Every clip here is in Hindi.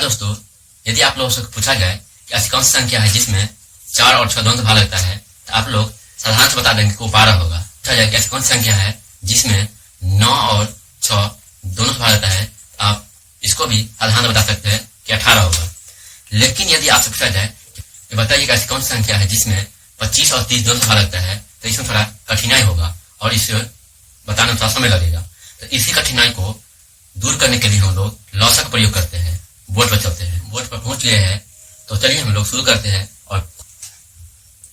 दोस्तों, यदि आप लोगों से पूछा जाए कि ऐसी कौन सी संख्या है जिसमें 4 और 6 दोनों से भाग लगता है, तो आप लोग साधारण से बता देंगे कि वो 12 होगा। पूछा जाए कि ऐसी कौन सी संख्या है जिसमें 9 और 6 दोनों से भाग लगता है, तो आप इसको भी साधारण बता सकते हैं कि 18 होगा। लेकिन यदि आपसे पूछा जाए कि बताइए ऐसी कौन सी संख्या है जिसमें 25 और 30 दोनों से भाग लगता है, तो इसमें थोड़ा कठिनाई होगा और इसे बताने में थोड़ा समय लगेगा। तो इसी कठिनाई को दूर करने के लिए हम लोग लॉसा का प्रयोग करते हैं, बोर्ड पर चलते हैं। बोर्ड पर पहुंच गए हैं तो चलिए हम लोग शुरू करते हैं और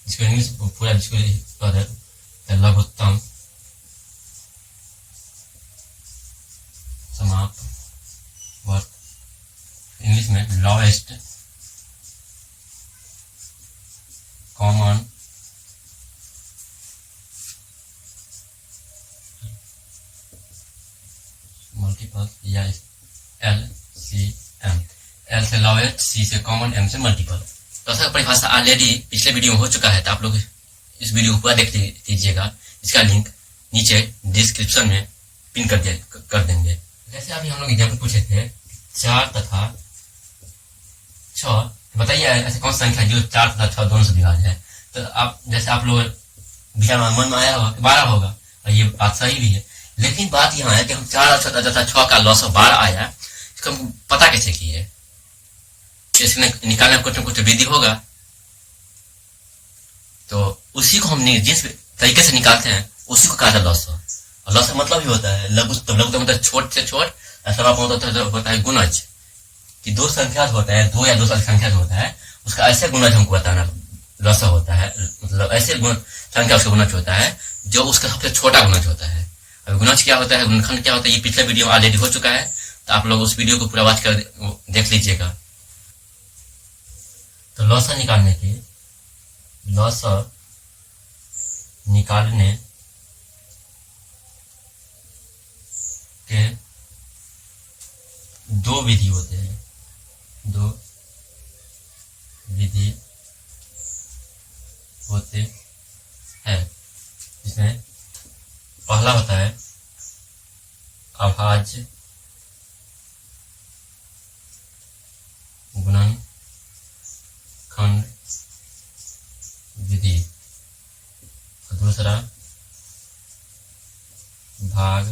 इसको इंग्लिश पूरा लघुत्तम समाप्त वर्ग, इंग्लिश में लोएस्ट कॉमन मल्टीपल या LCM। L से लोएस्ट, C से कॉमन, M से मल्टीपल। तो ऐसा परिभाषा ऑलरेडी पिछले वीडियो में हो चुका है, तो आप लोग इस वीडियो को पूरा देख लीजिएगा। इसका लिंक नीचे डिस्क्रिप्शन में पिन कर देंगे। जैसे अभी हम लोग एग्जाम्पल पूछे थे 4 तथा 6, बताइए ऐसे कौन सी संख्या जो 4 तथा 6 दोनों से विभाज्य है। तो आप जैसे आप लोग विचार मन में आया होगा कि 12 होगा, और ये बात सही भी है। लेकिन बात यहाँ है कि हम 4 तथा 6 का लॉस 12 आया, इसको हम पता कैसे किए। इसमें निकालने में कुछ न कुछ विधि होगा, तो उसी को हम जिस तरीके से निकालते हैं उसी को कहा जाता है लॉस। और लॉस का मतलब ही होता है लघुत्तम। लघुत्तम मतलब छोट से छोट, समाप्त होता है गुणज। कि दो संख्या होता है, दो या दो से संख्या होता है, उसका ऐसे गुणज हमको बताना लॉस होता है। मतलब ऐसे संख्या उसका गुणज होता है जो उसका सबसे छोटा गुणज होता है। अब गुणज क्या होता है, गुणनखंड क्या होता है, ये पिछले वीडियो में ऑलरेडी हो चुका है, तो आप लोग उस वीडियो को पूरा वॉच कर देख लीजिएगा। तो लॉसा निकालने के दो विधि होते हैं। जिसमें पहला होता है अभाज्य गुणनखंड विधि, दूसरा भाग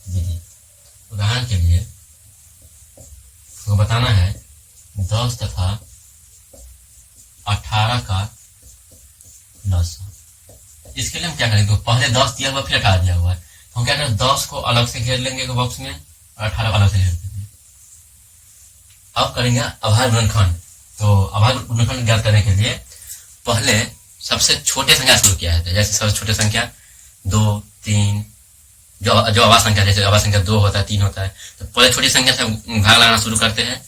विधि। उदाहरण के लिए तो बताना है 10 तथा 18 का लॉसा। इसके लिए हम क्या करेंगे, तो पहले 10 दिया हुआ फिर 18 दिया हुआ है, तो हम क्या करें 10 को अलग से घेर लेंगे बॉक्स में और 18 अलग से घेर देंगे। अब करेंगे अभाज्य गुणनखंड। तो अभाज्य गुणनखंड ज्ञात करने के लिए पहले सबसे छोटे संख्या शुरू किया है। जैसे सबसे छोटे संख्या 2, 3, जो अभाज्य संख्या, जैसे अभाज्य संख्या 2 होता है, 3 होता है, तो पहले छोटी संख्या से भाग लगाना शुरू करते हैं,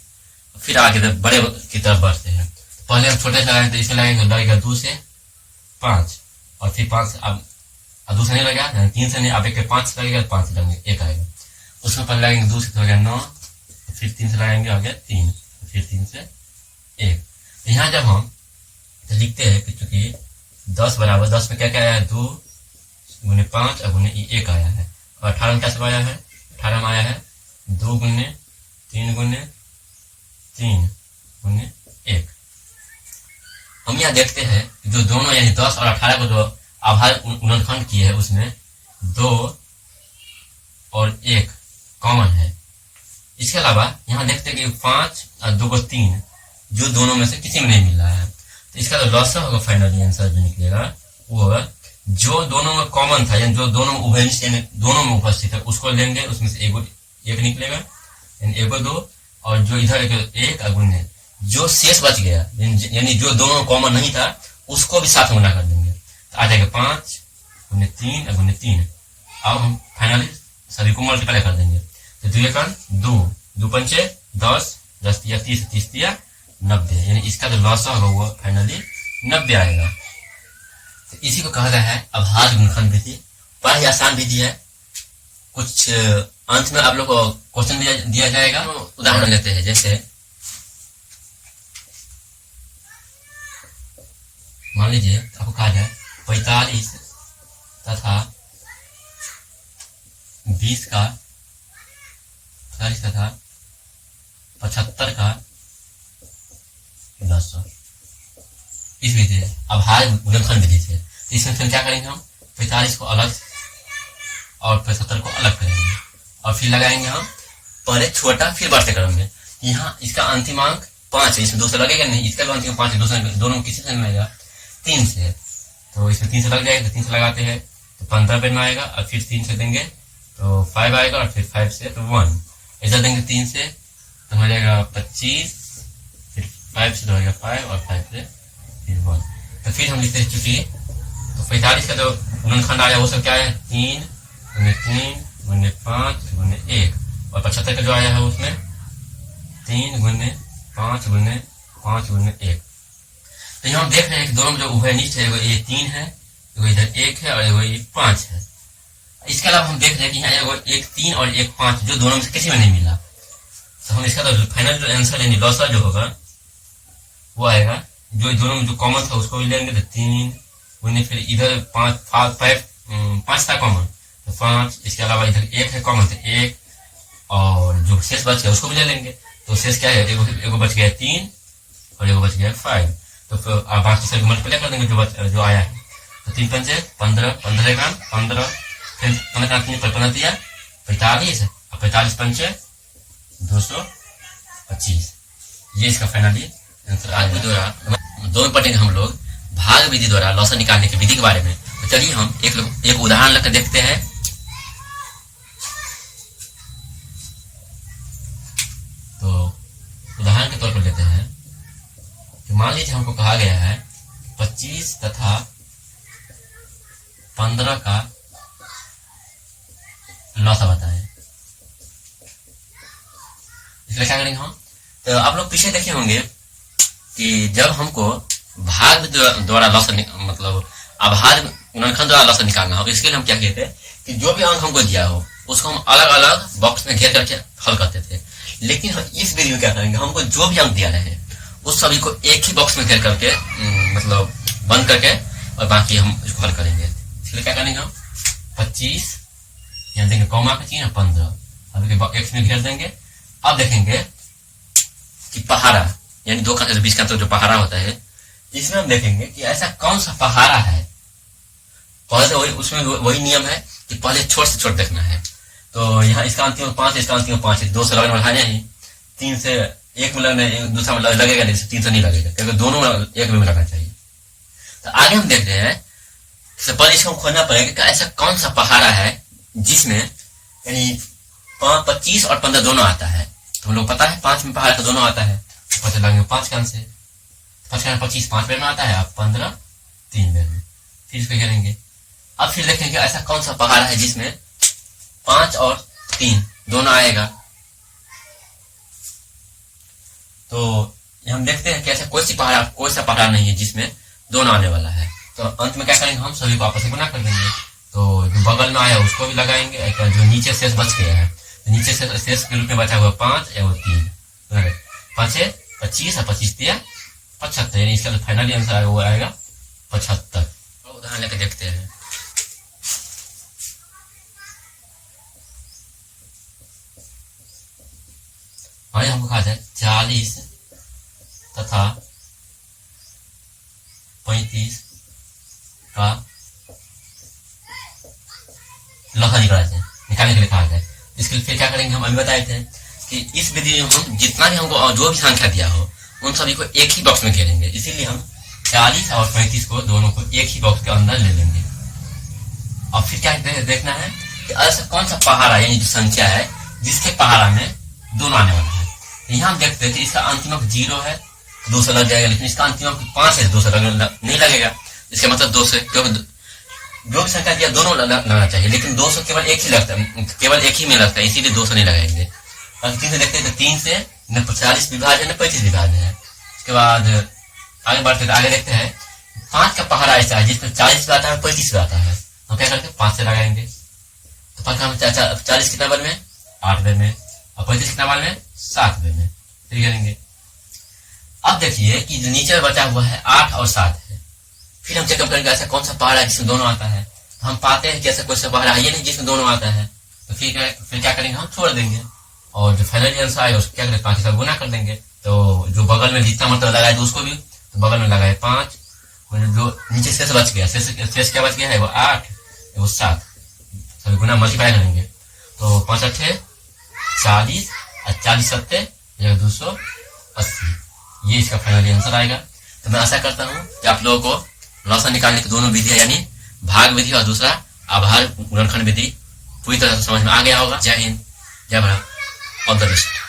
फिर आगे बड़े की तरफ बढ़ते हैं। पहले हम छोटे लगाएंगे तो इसे लगेगा 2 से 5, और फिर 5 अब 2 से नहीं लगेगा, 3 से नहीं, अब 1 के 5 से लगेगा, 5 से लगेगा 1 आएगा। उसमें पहले लगेंगे 2 से तो हो गया 9, फिर 3 से लगाएंगे हो गया 3, फिर 3 से 1। तो यहाँ जब हम तो लिखते हैं कि चूंकि 10 बराबर 10 में क्या क्या आया है, 2 गुने 5 और गुने 1 आया है। और 18 में क्या सब आया है, 18 में आया है 2 गुने 3 गुने 3 गुने 1। हम यहाँ देखते हैं जो दोनों यानी 10 और 18 को जो अभाज्य गुणनखंड किए है उसमें 2 और 1 कॉमन है। इसके अलावा यहाँ देखते हैं कि 5 और 2 को 3 जो दोनों में से किसी में नहीं मिल रहा है, तो इसका जो लॉसा होगा फाइनली आंसर जो निकलेगा वो होगा जो दोनों में कॉमन था, यानी जो दोनों में उभयनिष्ठ यानी दोनों में उपस्थित है उसको लेंगे, उसमें से एक निकलेगा यानी 1 2, और जो इधर 1 और गुने जो शेष बच गया यानी जो दोनों कॉमन नहीं था उसको भी साथ में गुना कर देंगे, तो आ जाएगा 5 गुने 3 और गुने 3। अब हम फाइनली सभी को मल्टीप्लाई कर देंगे, तो 2 1 2, 2 पंचे 10, 10 दिया 30, 30 दिया 90, यानी इसका जो लॉसा होगा वो फाइनली 90 आएगा। तो इसी को कहा गया है अभाज्य गुणनखंड विधि। बड़ा ही आसान विधि है। कुछ अंत में आप लोग को क्वेश्चन दिया जाएगा, उदाहरण लेते हैं। जैसे मान लीजिए आपको कहा जाए 45 तथा 20 का 45 तथा 75 का 10 इस विधि से। अब हार गुणनखंड विधि से, तो इसमें फिर क्या करेंगे हम 45 को अलग और 75 को अलग करेंगे और फिर लगाएंगे हम पहले छोटा फिर बढ़ते क्रम में। यहाँ इसका अंतिम अंक 5 है, इसमें 2 से लगेगा नहीं, इसका भी अंतिम 5 है, दोनों किसी से मिलेगा 3 से, तो इसमें 3 से लग जाएगा, तो 3 से लगाते हैं तो 15 पे में आएगा और फिर 3 से देंगे तो 5 आएगा और फिर 5 से तो 1, ऐसा देंगे 3 से तो हो जाएगा 25, फिर 5 से तो हो जाएगा 5 और 5 से फिर 1। तो फिर हम लिखते हैं चूंकि तो 45 का जो गुणनखंड आया वो सब क्या है 3 गुने 3 गुने 5 गुने 1, और 75 का जो आया है उसमें 3 गुने 5 गुने 5 गुने 1। तो यहाँ हम देख रहे हैं कि दोनों में जो उभयनिष्ठ है ये 3 है, एगो इधर 1 है और एगो ये 5 है। इसके अलावा हम देख रहे हैं कि यहाँ एगो 1 3 और 1 5 जो दोनों में से किसी में नहीं मिला, तो हम इसका तो फाइनल जो आंसर यानी लॉसर जो होगा वो आएगा, जो दोनों में जो कॉमन था उसको भी लेंगे तो 3 गुने फिर इधर 5 था कॉमन तो 5, इसके अलावा इधर 1 है कॉमन तो 1 और जो शेष बच गया उसको भी ले लेंगे, तो शेष क्या है एगो बच गया 3 और एगो बच गया 5, तो फिर बाकी सभी मल्टीप्लाई कर देंगे जो आया है, तो 3 पंचे 15, 15 का 15, फिर 15 दिया 45 और 45 पंचे 225, ये इसका फाइनली आंसर आज द्वारा दोनों पढ़ेंगे हम लोग भाग विधि द्वारा लॉसर निकालने की विधि के बारे में। तो चलिए हम एक उदाहरण लेकर देखते हैं। तो उदाहरण के तौर पर लेते हैं कि मान लीजिए हमको कहा गया है 25 तथा 15 का लॉसर बताएं। इसलिए क्या करेंगे हम, तो आप लोग पीछे देखे होंगे कि जब हमको भाग द्वारा लॉसर मतलब आभार गुणनखंड द्वारा लॉसर निकालना हो, इसके लिए हम क्या किए थे कि जो भी अंक हमको दिया हो उसको हम अलग अलग बॉक्स में घेर करके हल करते थे। लेकिन हम इस वीडियो में क्या करेंगे, हमको जो भी अंक दिया रहे उस सभी को एक ही बॉक्स में घेर करके मतलब बंद करके और बाकी हम इसको हल करेंगे। इसलिए क्या करेंगे हम 25 यहाँ देंगे कॉमा का चिन्ह 15, अब एक्स में घेर देंगे। अब देखेंगे कि पहाड़ा यानी 2 का 20 का तो जो पहाड़ा होता है, इसमें हम देखेंगे कि ऐसा कौन सा पहाड़ा है। पहले तो उसमें वही नियम है कि पहले छोट से छोट देखना है। तो यहाँ इसका अंतिम 5 इसका अंतिम 5 है, 2 से लगने वाला नहीं, 3 से 1 में लगने दूसरा में लगेगा नहीं, 3 से नहीं लगेगा क्योंकि दोनों में एक में लगना चाहिए। तो आगे हम देख रहे हैं पहले इसको खोजना पड़ेगा कि ऐसा कौन सा पहाड़ा है जिसमें यानी 25 और 15 दोनों आता है। तो हम लोग पता है 5 में पहाड़ का दोनों आता है, पता लगेंगे 5 का से 25 5 बेर में आता है, अब 15 3 बेर में, फिर इसको घेरेंगे। अब फिर देखेंगे ऐसा कौन सा पहाड़ है जिसमें 5 और 3 दोनों आएगा। तो हम देखते हैं कि ऐसा कोई सा पहाड़ नहीं है जिसमें दोनों आने वाला है। तो अंत में क्या करेंगे, हम सभी को आपस में गुना कर देंगे। तो जो बगल में आया उसको भी लगाएंगे, जो नीचे शेष बच गया है तो नीचे शेष के रूप में बचा हुआ 5 और 3 5 25 और 25 दिया 75, यानी इसका फाइनली आंसर आएगा वो आएगा 75। उदाहरण लेकर देखते हैं। और हमको कहा जाए 40 तथा 35 का लॉसर निकालने के लिए कहा जाए। इसके लिए फिर क्या करेंगे, हम अभी बताए थे कि इस विधि में हम जितना भी हमको जो भी संख्या दिया हो उन सभी को एक ही बॉक्स में घेरेंगे। इसीलिए हम 40 और 35 को दोनों को एक ही बॉक्स के अंदर ले लेंगे। और फिर क्या देखना है कि ऐसा कौन सा पहाड़ा यानी जो संख्या है जिसके पहाड़ा में दोनों आने वाला है। तो यहाँ हम देखते हैं कि इसका अंतिम अंक 0 है तो 2 से लग जाएगा, लेकिन इसका अंतिम अंक 5 है 2 से नहीं लगेगा। इसका मतलब 2 से क्योंकि जो भी संख्या दिया दोनों लगना चाहिए, लेकिन 2 से केवल एक ही लगता है, केवल एक ही में लगता है, इसीलिए 2 से नहीं लगाएंगे। और 3 से देखते हैं तो 3 से न 40 विभाज्य न 35 विभाज्य है। उसके बाद आगे बढ़ते आगे देखते हैं 5 का पहाड़ा ऐसा है जिसमें 40 भी आता है 35 भी आता है। हम क्या करते हैं 5 से लगाएंगे। तो 5 का 40 कितना बार में 8 बेर में और 35 कितना बार में 7 बेर में, फिर करेंगे। अब देखिए कि जो नीचे बचा हुआ है 8 और 7 है। फिर हम चेकअप करेंगे ऐसा कौन सा पहाड़ा है जिसमें दोनों आता है। तो हम पाते हैं कि ऐसा कोई सा पहाड़ा है ये नहीं जिसमें दोनों आता है। तो फिर क्या करेंगे, हम छोड़ देंगे। और जो फाइनली आंसर आएगा उसको क्या करें, 5 के साथ गुना कर देंगे। तो जो बगल में जितना मतलब लगाए तो उसको भी तो बगल में लगाए 5, जो नीचे शेष बच गया, शेष क्या बच गया है, वो 8 वो 7, सभी गुना मल्टीप्लाई करेंगे तो 5 8 40 और 40 7 280, ये इसका फाइनली आंसर आएगा। तो मैं आशा करता हूँ कि आप लोगों को लॉसा निकालने की दोनों विधियां यानी भाग विधि और दूसरा आभार गुणनखंड विधि पूरी तरह से समझ में आ गया होगा। जय हिंद, जय भारत, ऑल द बेस्ट।